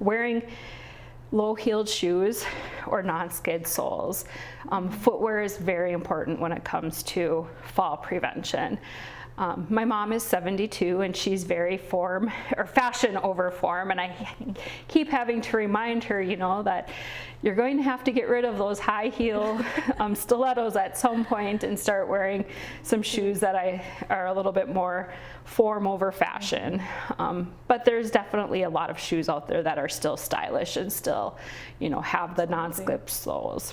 wearing low-heeled shoes or non-skid soles. Footwear is very important when it comes to fall prevention. My mom is 72 and she's very fashion over form, and I keep having to remind her, that you're going to have to get rid of those high heel stilettos at some point and start wearing some shoes that are a little bit more form over fashion. But there's definitely a lot of shoes out there that are still stylish and still, have the non-slip soles.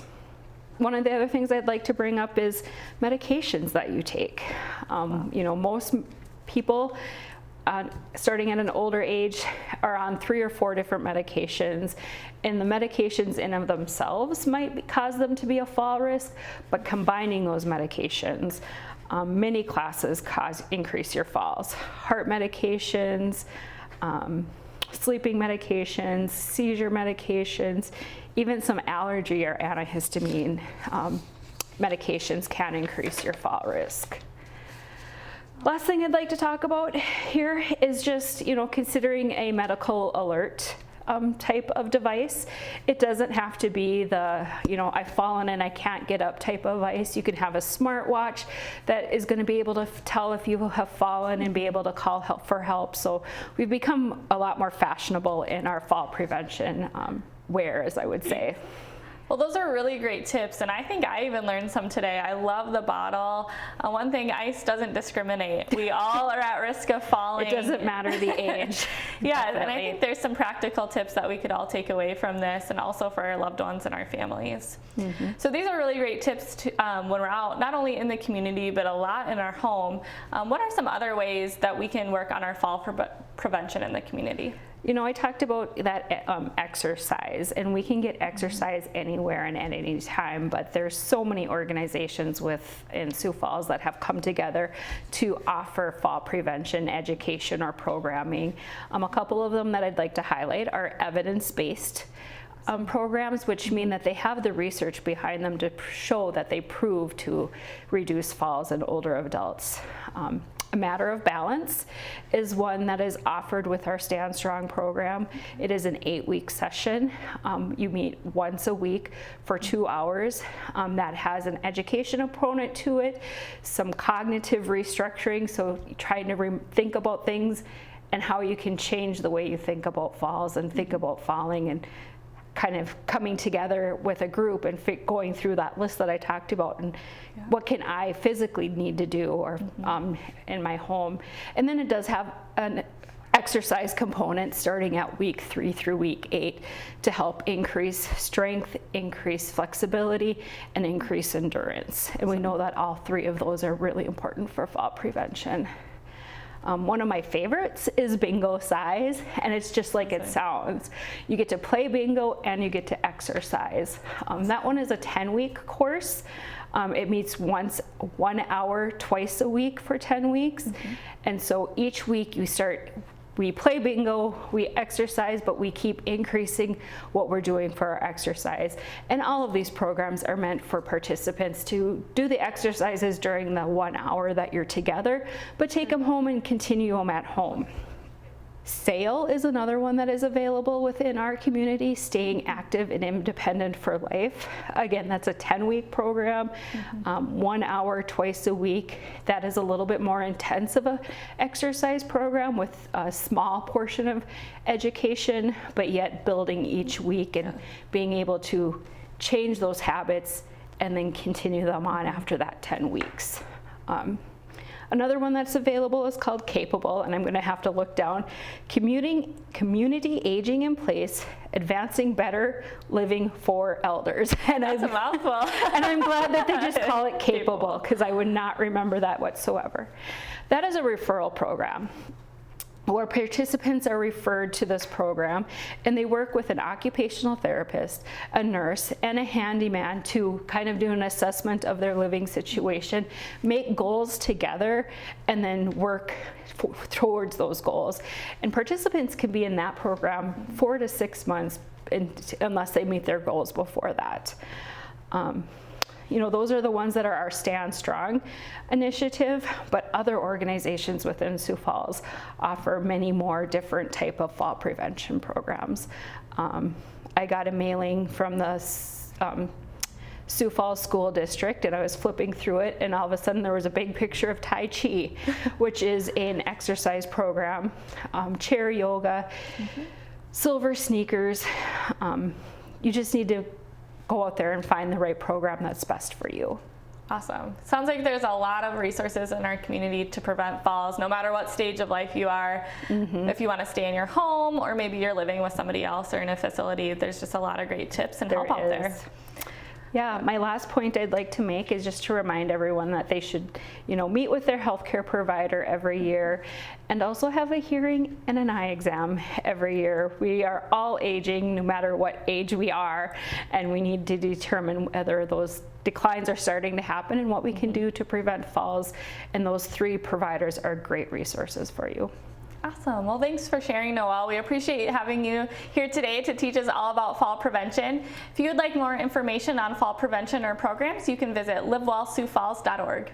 One of the other things I'd like to bring up is medications that you take. Most people starting at an older age are on 3 or 4 different medications, and the medications in of themselves might cause them to be a fall risk, but combining those medications, many classes increase your falls. Heart medications, sleeping medications, seizure medications, even some allergy or antihistamine medications can increase your fall risk. Last thing I'd like to talk about here is just, considering a medical alert type of device. It doesn't have to be the, I've fallen and I can't get up type of device. You can have a smartwatch that is going to be able to tell if you have fallen and be able to call for help. So we've become a lot more fashionable in our fall prevention wears, I would say. Well, those are really great tips, and I think I even learned some today. I love the bottle. One thing, ice doesn't discriminate. We all are at risk of falling. It doesn't matter the age. Yeah, definitely. And I think there's some practical tips that we could all take away from this, and also for our loved ones and our families. Mm-hmm. So these are really great tips to, when we're out, not only in the community, but a lot in our home. What are some other ways that we can work on our fall prevention in the community? I talked about that exercise, and we can get exercise anywhere and at any time, but there's so many organizations in Sioux Falls that have come together to offer fall prevention education or programming. A couple of them that I'd like to highlight are evidence-based programs, which mean that they have the research behind them to show that they prove to reduce falls in older adults. A Matter of Balance is one that is offered with our Stand Strong program. It is an 8-week session. You meet once a week for 2 hours. That has an education component to it, some cognitive restructuring, so trying to think about things and how you can change the way you think about falls and think about falling, and kind of coming together with a group and going through that list that I talked about, and what can I physically need to do or in my home. And then it does have an exercise component starting at week 3 through week 8 to help increase strength, increase flexibility, and increase endurance. And we know that all 3 of those are really important for fall prevention. One of my favorites is Bingo Size, and it's just like it sounds. You get to play bingo and you get to exercise. That one is a 10-week course. It meets 1 hour twice a week for 10 weeks. And so each week we play bingo, we exercise, but we keep increasing what we're doing for our exercise. And all of these programs are meant for participants to do the exercises during the 1 hour that you're together, but take them home and continue them at home. SAIL is another one that is available within our community, Staying Active and Independent for Life. Again, that's a 10-week program, 1 hour twice a week. That is a little bit more intense of an exercise program with a small portion of education, but yet building each week and being able to change those habits and then continue them on after that 10 weeks. Another one that's available is called Capable, and I'm going to have to look down. Community Aging in Place, Advancing Better Living for Elders. And that's a mouthful. And I'm glad that they just call it Capable, because I would not remember that whatsoever. That is a referral program where participants are referred to this program, and they work with an occupational therapist, a nurse, and a handyman to kind of do an assessment of their living situation, make goals together, and then work towards those goals. And participants can be in that program 4 to 6 months unless they meet their goals before that. those are the ones that are our Stand Strong initiative, but other organizations within Sioux Falls offer many more different type of fall prevention programs. I got a mailing from the Sioux Falls School District, and I was flipping through it, and all of a sudden there was a big picture of Tai Chi, which is an exercise program, chair yoga, silver sneakers. You just need to go out there and find the right program that's best for you. Awesome. Sounds like there's a lot of resources in our community to prevent falls, no matter what stage of life you are. If you want to stay in your home, or maybe you're living with somebody else or in a facility, there's just a lot of great tips and help out there. Yeah, my last point I'd like to make is just to remind everyone that they should, meet with their healthcare provider every year, and also have a hearing and an eye exam every year. We are all aging, no matter what age we are, and we need to determine whether those declines are starting to happen and what we can do to prevent falls. And those 3 providers are great resources for you. Awesome. Well, thanks for sharing, Noelle. We appreciate having you here today to teach us all about fall prevention. If you would like more information on fall prevention or programs, you can visit livewellsiouxfalls.org.